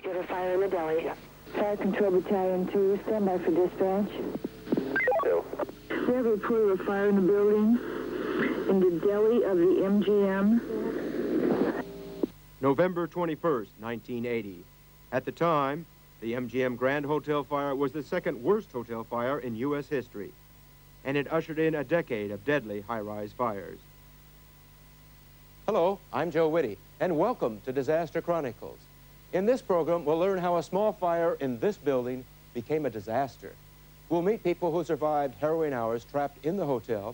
You have a fire in the deli. Fire Control Battalion 2, stand by for dispatch. We have a report of a fire in the building in the deli of the MGM. November 21st, 1980. At the time, the MGM Grand Hotel fire was the second worst hotel fire in U.S. history, and it ushered in a decade of deadly high-rise fires. Hello, I'm Joe Witte, and welcome to Disaster Chronicles. In this program, we'll learn how a small fire in this building became a disaster. We'll meet people who survived harrowing hours trapped in the hotel,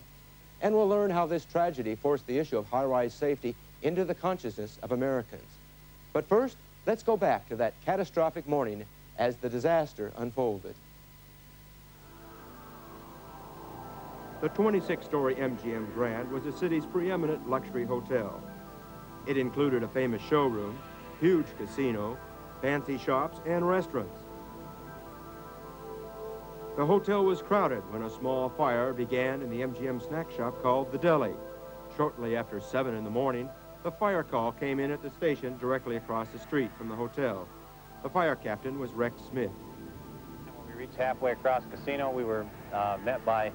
and we'll learn how this tragedy forced the issue of high-rise safety into the consciousness of Americans. But first, let's go back to that catastrophic morning as the disaster unfolded. The 26-story MGM Grand was the city's preeminent luxury hotel. It included a famous showroom, huge casino, fancy shops, and restaurants. The hotel was crowded when a small fire began in the MGM snack shop called the Deli. Shortly after 7 in the morning, the fire call came in at the station directly across the street from the hotel. The fire captain was Rex Smith. When we reached halfway across the casino, we were met by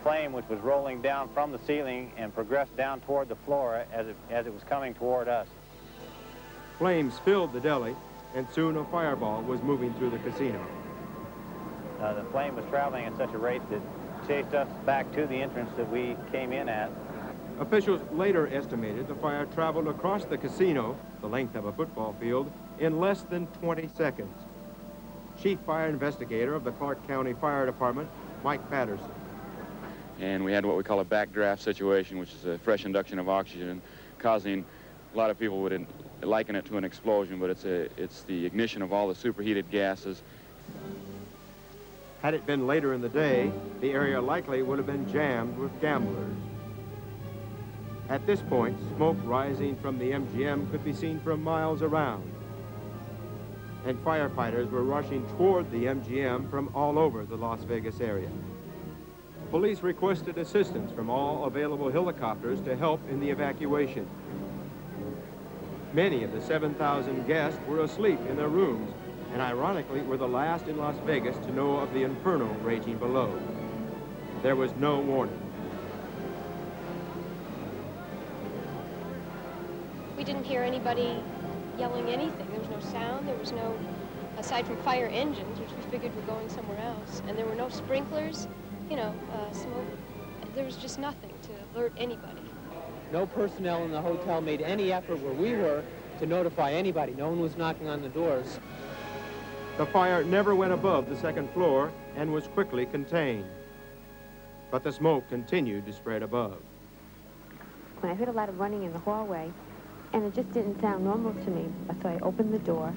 flame which was rolling down from the ceiling and progressed down toward the floor as it was coming toward us. Flames filled the deli, and soon a fireball was moving through the casino. The flame was traveling at such a rate that it chased us back to the entrance that we came in at. Officials later estimated the fire traveled across the casino, the length of a football field, in less than 20 seconds. Chief Fire Investigator of the Clark County Fire Department, Mike Patterson. And we had what we call a backdraft situation, which is a fresh induction of oxygen, causing, a lot of people would liken it to an explosion, but it's the ignition of all the superheated gases. Had it been later in the day, the area likely would have been jammed with gamblers. At this point, smoke rising from the MGM could be seen from miles around, and firefighters were rushing toward the MGM from all over the Las Vegas area. Police requested assistance from all available helicopters to help in the evacuation. Many of the 7,000 guests were asleep in their rooms, and ironically were the last in Las Vegas to know of the inferno raging below. There was no warning. We didn't hear anybody yelling anything. There was no sound. There was no, aside from fire engines, which we figured were going somewhere else. And there were no sprinklers, you know, smoke. There was just nothing to alert anybody. No personnel in the hotel made any effort where we were to notify anybody. No one was knocking on the doors. The fire never went above the second floor and was quickly contained. But the smoke continued to spread above. I heard a lot of running in the hallway, and it just didn't sound normal to me. So I opened the door,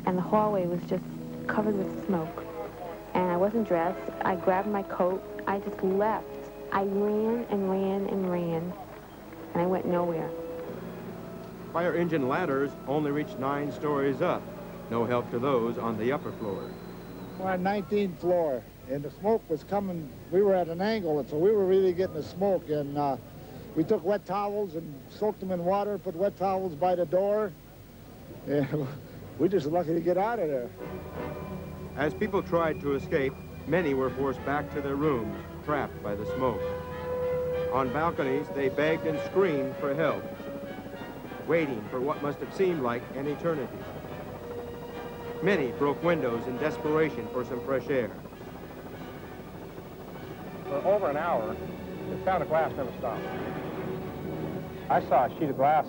and the hallway was just covered with smoke. And I wasn't dressed. I grabbed my coat. I just left. I ran and ran and ran, and I went nowhere. Fire engine ladders only reached 9 stories up. No help to those on the upper floor. We're on 19th floor, and the smoke was coming. We were at an angle, and so we were really getting the smoke. And we took wet towels and soaked them in water, put wet towels by the door. And we just lucky to get out of there. As people tried to escape, many were forced back to their rooms, trapped by the smoke. On balconies, they begged and screamed for help, waiting for what must have seemed like an eternity. Many broke windows in desperation for some fresh air. For over an hour, the sound of glass never stopped. I saw a sheet of glass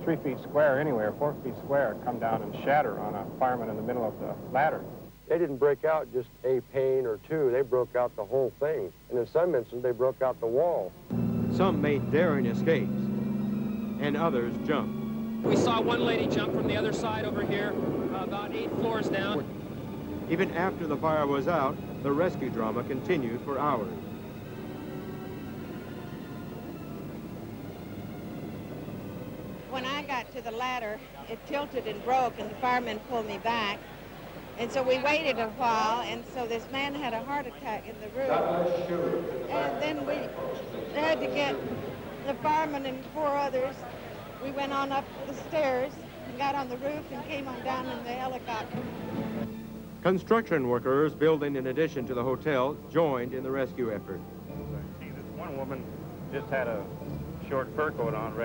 3 feet square anywhere, 4 feet square, come down and shatter on a fireman in the middle of the ladder. They didn't break out just a pane or two. They broke out the whole thing. And in some instances, they broke out the wall. Some made daring escapes, and others jumped. We saw one lady jump from the other side over here, about 8 floors down. Even after the fire was out, the rescue drama continued for hours. When I got to the ladder, it tilted and broke, and the firemen pulled me back. And so we waited a while, and so this man had a heart attack in the room. And then we had to get the fireman and 4 others. We went on up the stairs, and got on the roof and came on down in the helicopter. Construction workers building in addition to the hotel joined in the rescue effort. See, this one woman just had a short fur coat on,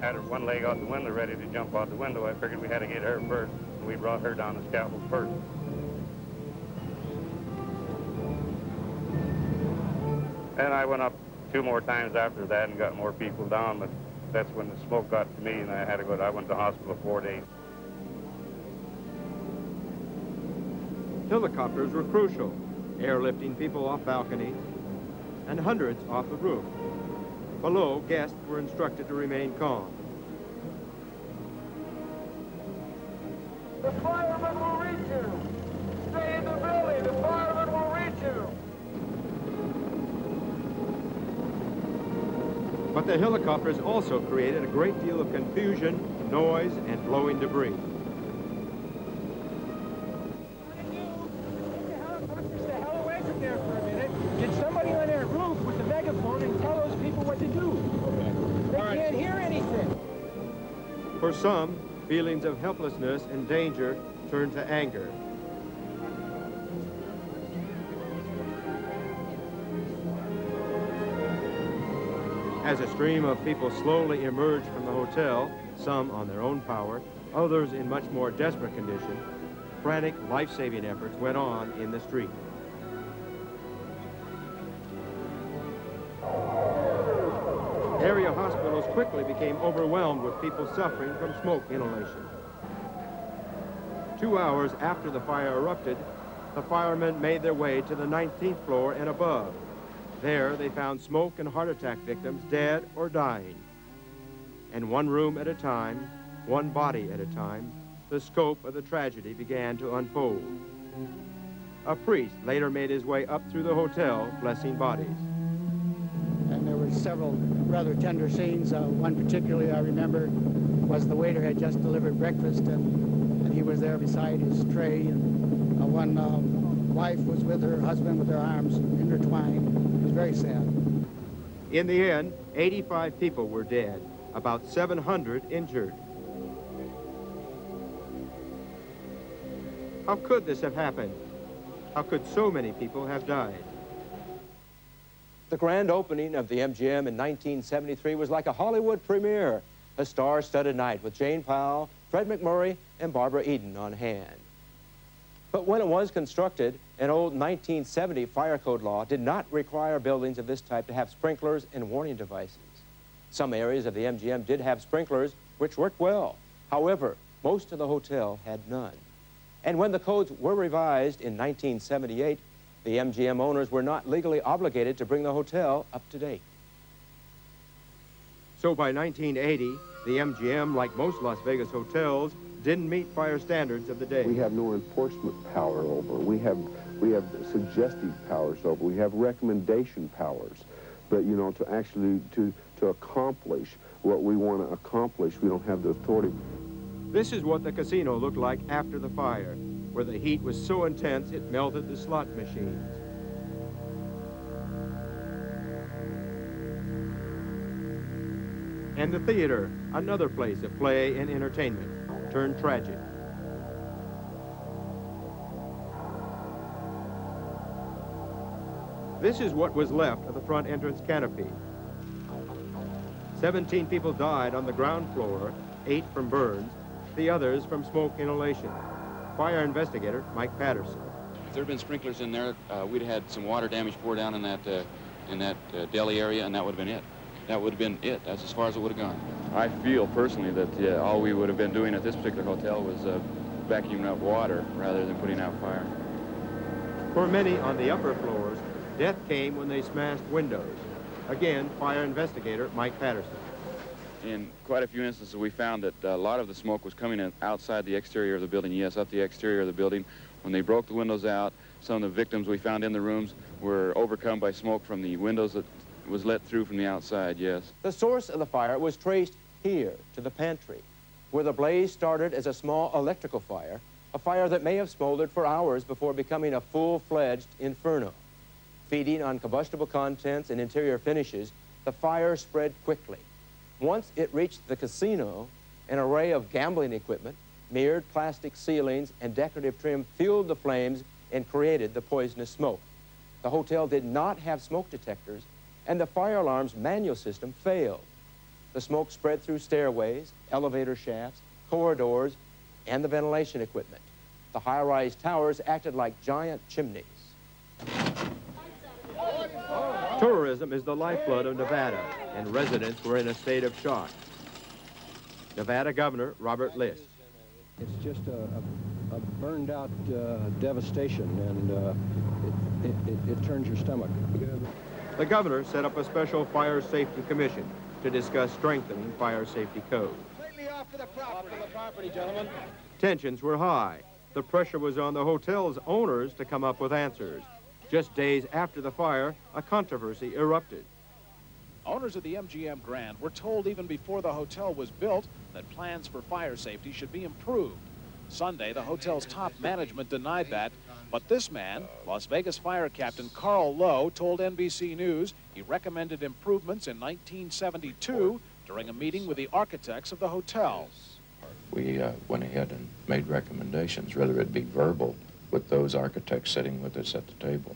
had her one leg out the window, ready to jump out the window. I figured we had to get her first, and we brought her down the scaffold first. And I went up 2 more times after that and got more people down, but that's when the smoke got to me, and I went to the hospital 4 days. Helicopters were crucial, airlifting people off balconies and hundreds off the roof. Below, guests were instructed to remain calm. The firemen will reach you. Stay in the building. The firemen will reach you. But the helicopters also created a great deal of confusion, noise, and blowing debris. Get somebody on that roof with the megaphone and tell those people what to do. They can't hear anything. For some, feelings of helplessness and danger turned to anger. As a stream of people slowly emerged from the hotel, some on their own power, others in much more desperate condition, frantic life-saving efforts went on in the street. Area hospitals quickly became overwhelmed with people suffering from smoke inhalation. 2 hours after the fire erupted, the firemen made their way to the 19th floor and above. There, they found smoke and heart attack victims dead or dying. And one room at a time, one body at a time, the scope of the tragedy began to unfold. A priest later made his way up through the hotel, blessing bodies. And there were several rather tender scenes. One particularly I remember was the waiter had just delivered breakfast, and he was there beside his tray, and one wife was with her husband with their arms intertwined. It was very sad. In the end, 85 people were dead, about 700 injured. How could this have happened? How could so many people have died? The grand opening of the MGM in 1973 was like a Hollywood premiere, a star-studded night with Jane Powell, Fred McMurray, and Barbara Eden on hand. But when it was constructed, an old 1970 fire code law did not require buildings of this type to have sprinklers and warning devices. Some areas of the MGM did have sprinklers, which worked well. However, most of the hotel had none. And when the codes were revised in 1978, the MGM owners were not legally obligated to bring the hotel up to date. So by 1980, the MGM, like most Las Vegas hotels, didn't meet fire standards of the day. We have no enforcement power over. We have suggestive powers over. We have recommendation powers. But, you know, to actually, to accomplish what we want to accomplish, we don't have the authority. This is what the casino looked like after the fire, where the heat was so intense it melted the slot machines. And the theater, another place of play and entertainment, turned tragic. This is what was left of the front entrance canopy. 17 people died on the ground floor, 8 from burns, the others from smoke inhalation. Fire investigator Mike Patterson. If there had been sprinklers in there, we'd have had some water damage pour down in that deli area, and that would have been it. That would have been it. That's as far as it would have gone. I feel personally that all we would have been doing at this particular hotel was vacuuming up water rather than putting out fire. For many on the upper floors, death came when they smashed windows. Again, fire investigator Mike Patterson. In quite a few instances, we found that a lot of the smoke was coming in outside the exterior of the building. Yes, up the exterior of the building. When they broke the windows out, some of the victims we found in the rooms were overcome by smoke from the windows that was let through from the outside, yes. The source of the fire was traced here to the pantry, where the blaze started as a small electrical fire, a fire that may have smoldered for hours before becoming a full-fledged inferno. Feeding on combustible contents and interior finishes, the fire spread quickly. Once it reached the casino, An array of gambling equipment, mirrored plastic ceilings, and decorative trim fueled the flames and created the poisonous smoke. The hotel did not have smoke detectors, and the fire alarm's manual system failed. The smoke spread through stairways, elevator shafts, corridors, and the ventilation equipment. The high-rise towers acted like giant chimneys. Tourism is the lifeblood of Nevada, and residents were in a state of shock. Nevada Governor Robert List. It's just a burned out devastation, and it turns your stomach. The governor set up a special fire safety commission to discuss strengthening fire safety codes. Completely off of the property, gentlemen. Tensions were high. The pressure was on the hotel's owners to come up with answers. Just days after the fire, a controversy erupted. Owners of the MGM Grand were told even before the hotel was built that plans for fire safety should be improved. Sunday, the hotel's top management denied that, but this man, Las Vegas fire captain Carl Lowe, told NBC News he recommended improvements in 1972 during a meeting with the architects of the hotel. We went ahead and made recommendations, whether it be verbal with those architects sitting with us at the table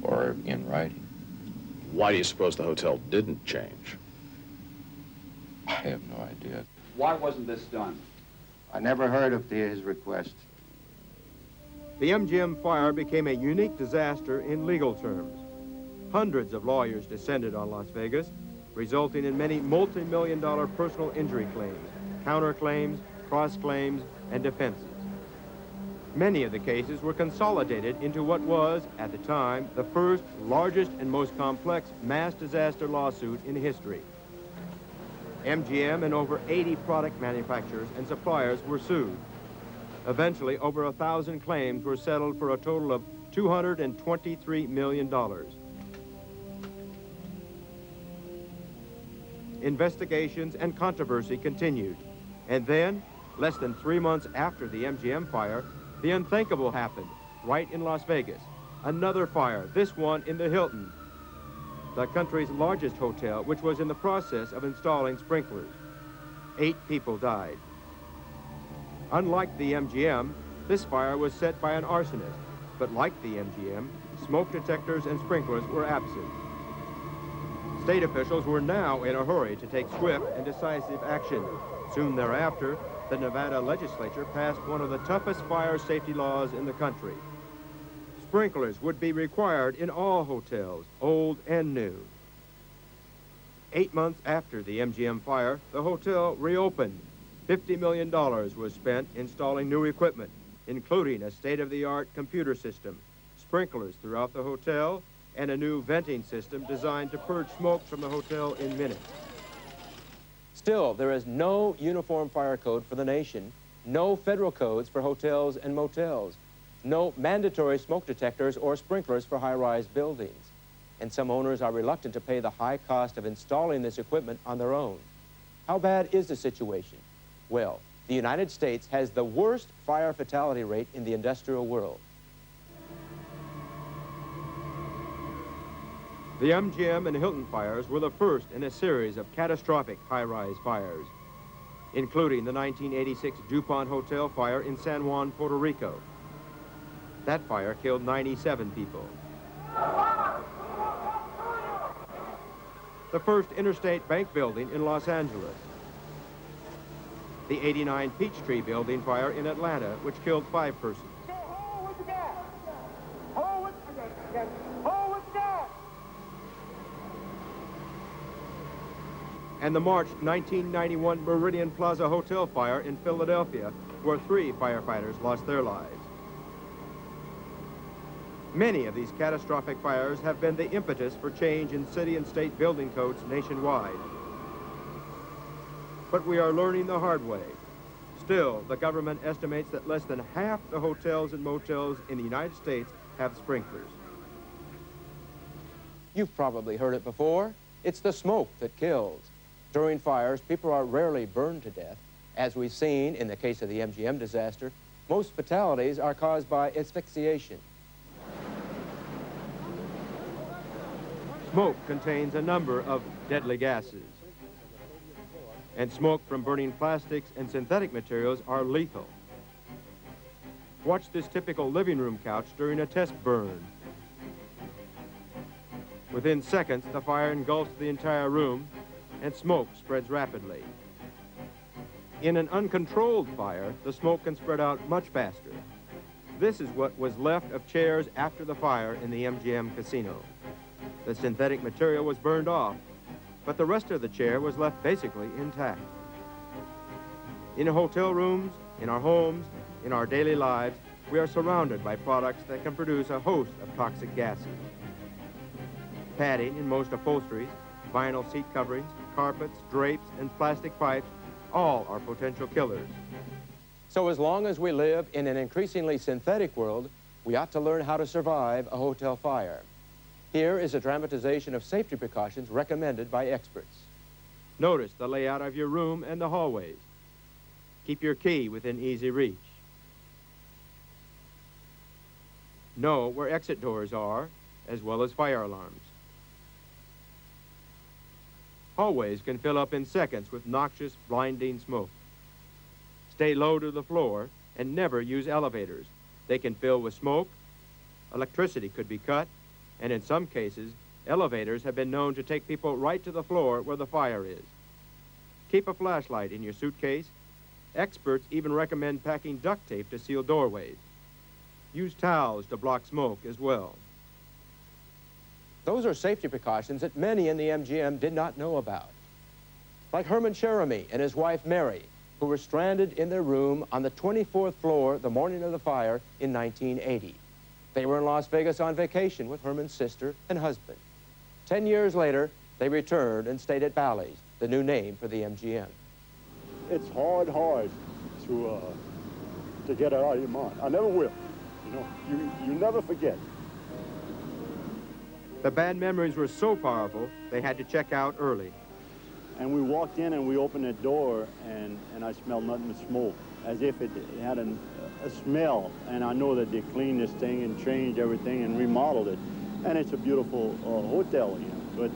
or in writing. Why do you suppose the hotel didn't change? I have no idea. Why wasn't this done? I never heard of his request. The MGM fire became a unique disaster in legal terms. Hundreds of lawyers descended on Las Vegas, resulting in many multi-million-dollar personal injury claims, counterclaims, cross-claims, and defenses. Many of the cases were consolidated into what was, at the time, the first, largest, and most complex mass disaster lawsuit in history. MGM and over 80 product manufacturers and suppliers were sued. Eventually, over 1,000 claims were settled for a total of $223 million. Investigations and controversy continued. And then, less than 3 months after the MGM fire, the unthinkable happened, right in Las Vegas. Another fire, this one in the Hilton, the country's largest hotel, which was in the process of installing sprinklers. 8 people died. Unlike the MGM, this fire was set by an arsonist, but like the MGM, smoke detectors and sprinklers were absent. State officials were now in a hurry to take swift and decisive action. Soon thereafter, the Nevada legislature passed one of the toughest fire safety laws in the country. Sprinklers would be required in all hotels, old and new. 8 months after the MGM fire, the hotel reopened. $50 million was spent installing new equipment, including a state-of-the-art computer system, sprinklers throughout the hotel, and a new venting system designed to purge smoke from the hotel in minutes. Still, there is no uniform fire code for the nation, no federal codes for hotels and motels, no mandatory smoke detectors or sprinklers for high-rise buildings. And some owners are reluctant to pay the high cost of installing this equipment on their own. How bad is the situation? Well, the United States has the worst fire fatality rate in the industrial world. The MGM and Hilton fires were the first in a series of catastrophic high-rise fires, including the 1986 DuPont Hotel fire in San Juan, Puerto Rico. That fire killed 97 people. The first Interstate Bank building in Los Angeles. The 89 Peachtree building fire in Atlanta, which killed 5 persons. And the March 1991 Meridian Plaza Hotel fire in Philadelphia, where 3 firefighters lost their lives. Many of these catastrophic fires have been the impetus for change in city and state building codes nationwide. But we are learning the hard way. Still, the government estimates that less than half the hotels and motels in the United States have sprinklers. You've probably heard it before. It's the smoke that kills. During fires, people are rarely burned to death. As we've seen in the case of the MGM disaster, most fatalities are caused by asphyxiation. Smoke contains a number of deadly gases. and smoke from burning plastics and synthetic materials are lethal. Watch this typical living room couch during a test burn. Within seconds, the fire engulfs the entire room and smoke spreads rapidly. In an uncontrolled fire, the smoke can spread out much faster. This is what was left of chairs after the fire in the MGM casino. The synthetic material was burned off, but the rest of the chair was left basically intact. In hotel rooms, in our homes, in our daily lives, we are surrounded by products that can produce a host of toxic gases. Padding in most upholsteries, vinyl seat coverings, carpets, drapes, and plastic pipes, all are potential killers. So as long as we live in an increasingly synthetic world, we ought to learn how to survive a hotel fire. Here is a dramatization of safety precautions recommended by experts. Notice the layout of your room and the hallways. Keep your key within easy reach. Know where exit doors are, as well as fire alarms. Hallways can fill up in seconds with noxious, blinding smoke. Stay low to the floor and never use elevators. They can fill with smoke, electricity could be cut, and in some cases, elevators have been known to take people right to the floor where the fire is. Keep a flashlight in your suitcase. Experts even recommend packing duct tape to seal doorways. Use towels to block smoke as well. Those are safety precautions that many in the MGM did not know about. Like Herman Cherami and his wife Mary, who were stranded in their room on the 24th floor the morning of the fire in 1980. They were in Las Vegas on vacation with Herman's sister and husband. 10 years later, they returned and stayed at Bally's, the new name for the MGM. It's hard to get it out of your mind. I never will. You know, you never forget. The bad memories were so powerful, they had to check out early. And we walked in and we opened the door, and I smelled nothing but smoke, as if it had a smell. And I know that they cleaned this thing and changed everything and remodeled it. And it's a beautiful hotel, you know, but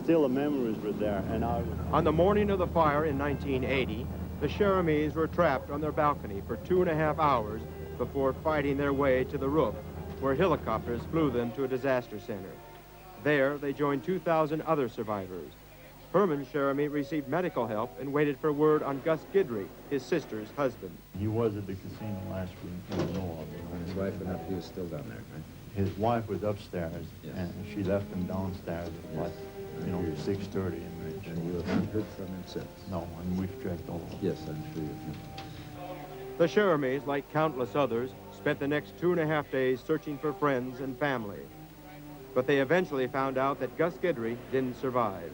still the memories were there. And On the morning of the fire in 1980, the Cheramis were trapped on their balcony for 2.5 hours before fighting their way to the roof, where helicopters flew them to a disaster center. There, they joined 2,000 other survivors. Herman Cherami received medical help and waited for word on Gus Guidry, his sister's husband. He was at the casino last week, you know of it. His wife and he was still down there, right? His wife was upstairs, yes. And she left him downstairs at, yes. you know, 6:30. And you have not heard from him since? No, and we've checked all over. Yes, I'm sure you have. The Cheramis, like countless others, spent the next 2.5 days searching for friends and family. But they eventually found out that Gus Guidry didn't survive.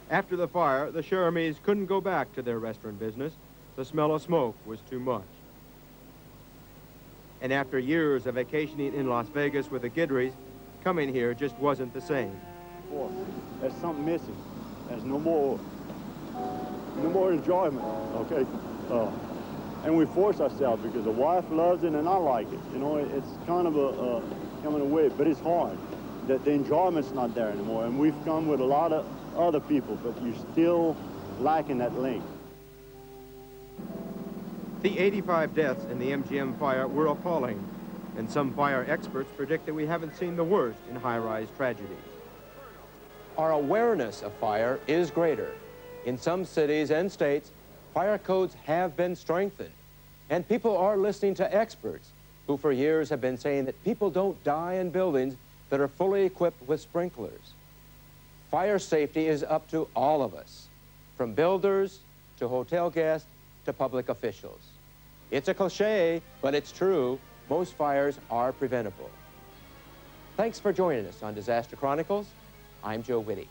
After the fire, the Cheramis couldn't go back to their restaurant business. The smell of smoke was too much. And after years of vacationing in Las Vegas with the Guidrys, coming here just wasn't the same. There's something missing. There's no more enjoyment, okay? And we force ourselves because the wife loves it and I like it. You know, it's kind of a coming away, but it's hard. The enjoyment's not there anymore. And we've come with a lot of other people, but you're still lacking that link. The 85 deaths in the MGM fire were appalling, and some fire experts predict that we haven't seen the worst in high-rise tragedies. Our awareness of fire is greater. In some cities and states, fire codes have been strengthened, and people are listening to experts who for years have been saying that people don't die in buildings that are fully equipped with sprinklers. Fire safety is up to all of us, from builders to hotel guests to public officials. It's a cliche, but it's true. Most fires are preventable. Thanks for joining us on Disaster Chronicles. I'm Joe Witte.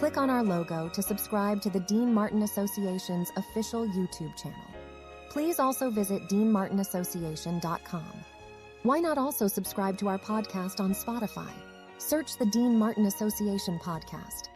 Click on our logo to subscribe to the Dean Martin Association's official YouTube channel. Please also visit DeanMartinAssociation.com. Why not also subscribe to our podcast on Spotify? Search the Dean Martin Association podcast.